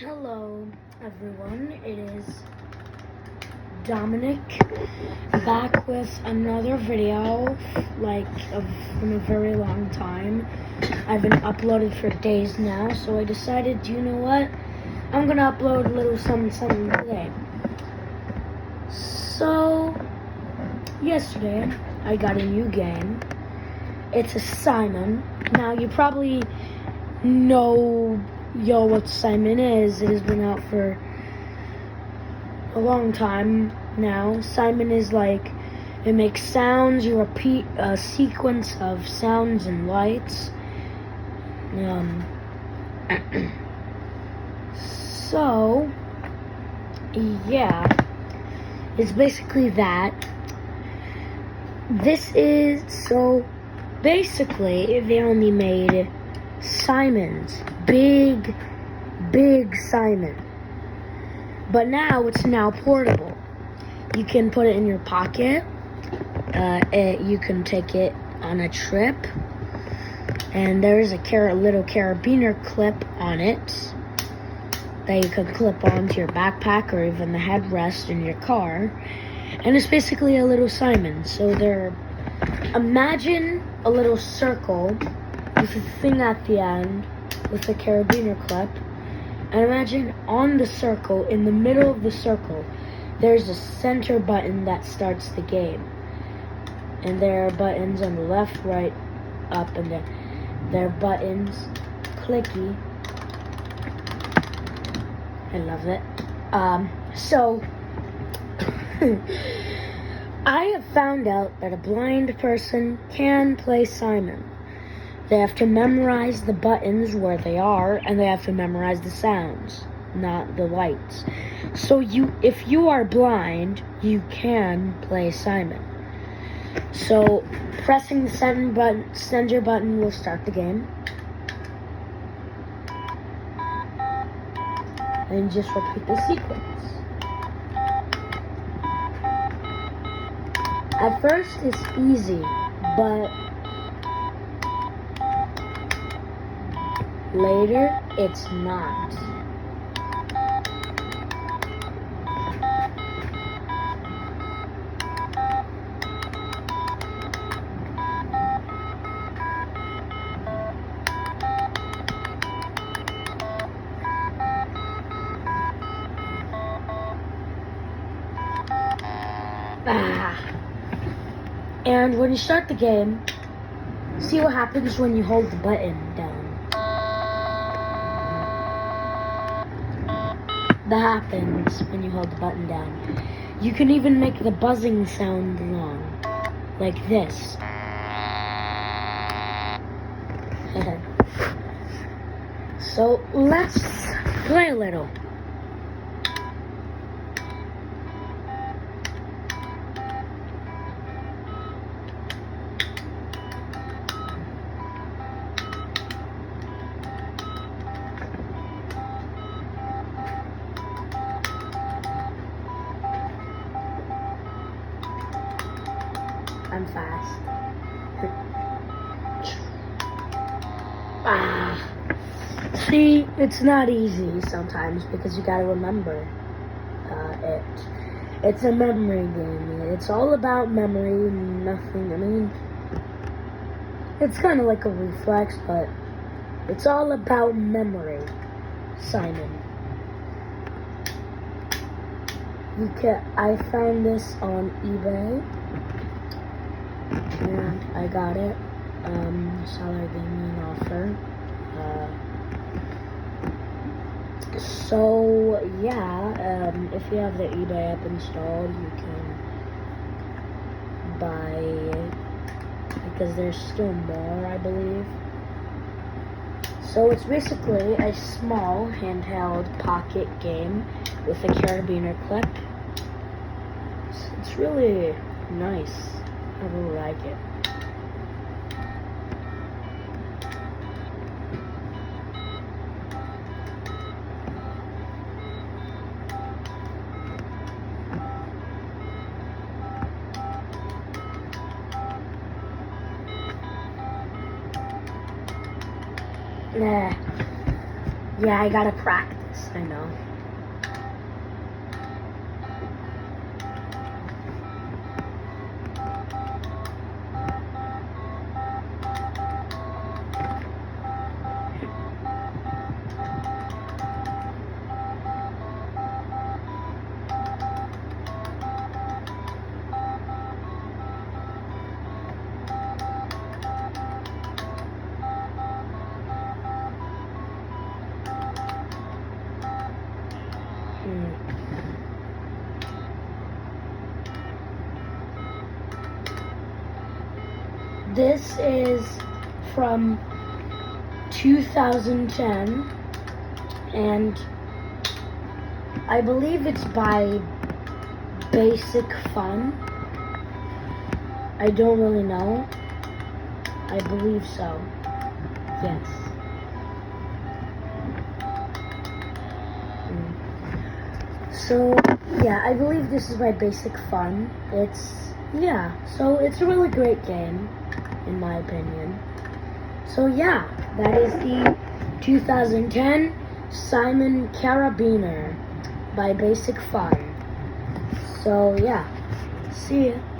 Hello everyone, it is Dominic back with another video from a very long time. I've been uploaded for days now, so I decided, you know what, I'm gonna upload a little something today. So yesterday I got a new game. It's a Simon. Now you probably know what Simon is. It has been out for a long time now. Simon is it makes sounds. You repeat a sequence of sounds and lights. So yeah, it's basically that. Basically they only made Simons, big Simon. But now it's portable. You can put it in your pocket. You can take it on a trip. And there's a little carabiner clip on it that you can clip onto your backpack or even the headrest in your car. And it's basically a little Simon. So imagine a little circle with a thing at the end with a carabiner clip, and imagine on the circle, in the middle of the circle, there's a center button that starts the game, and there are buttons on the left, right, up, and there are buttons, clicky. I love it. So I have found out that a blind person can play Simon. They have to memorize the buttons where they are, and they have to memorize the sounds, not the lights. So if you are blind, you can play Simon. So pressing the center button will start the game. And just repeat the sequence. At first it's easy, but later, it's not. And when you start the game, see what happens when you hold the button down. That happens when you hold the button down. You can even make the buzzing sound long, like this. So let's play a little. I'm fast. See, it's not easy sometimes because you gotta remember it. It's a memory game. It's all about memory, nothing. I mean, it's kind of like a reflex, but it's all about memory. Simon. I found this on eBay. And I got it. Seller gave me an offer. So yeah, if you have the eBay app installed, you can buy it because there's still more, I believe. So it's basically a small handheld pocket game with a carabiner clip. It's really nice. I really like it. Yeah, I gotta practice. Yes, I know. This is from 2010, and I believe it's by Basic Fun. I don't really know. I believe so. Yes. So, yeah, I believe this is by Basic Fun. So it's a really great game, in my opinion. So yeah, that is the 2010 Simon Carabiner by Basic Fun. So yeah, see ya.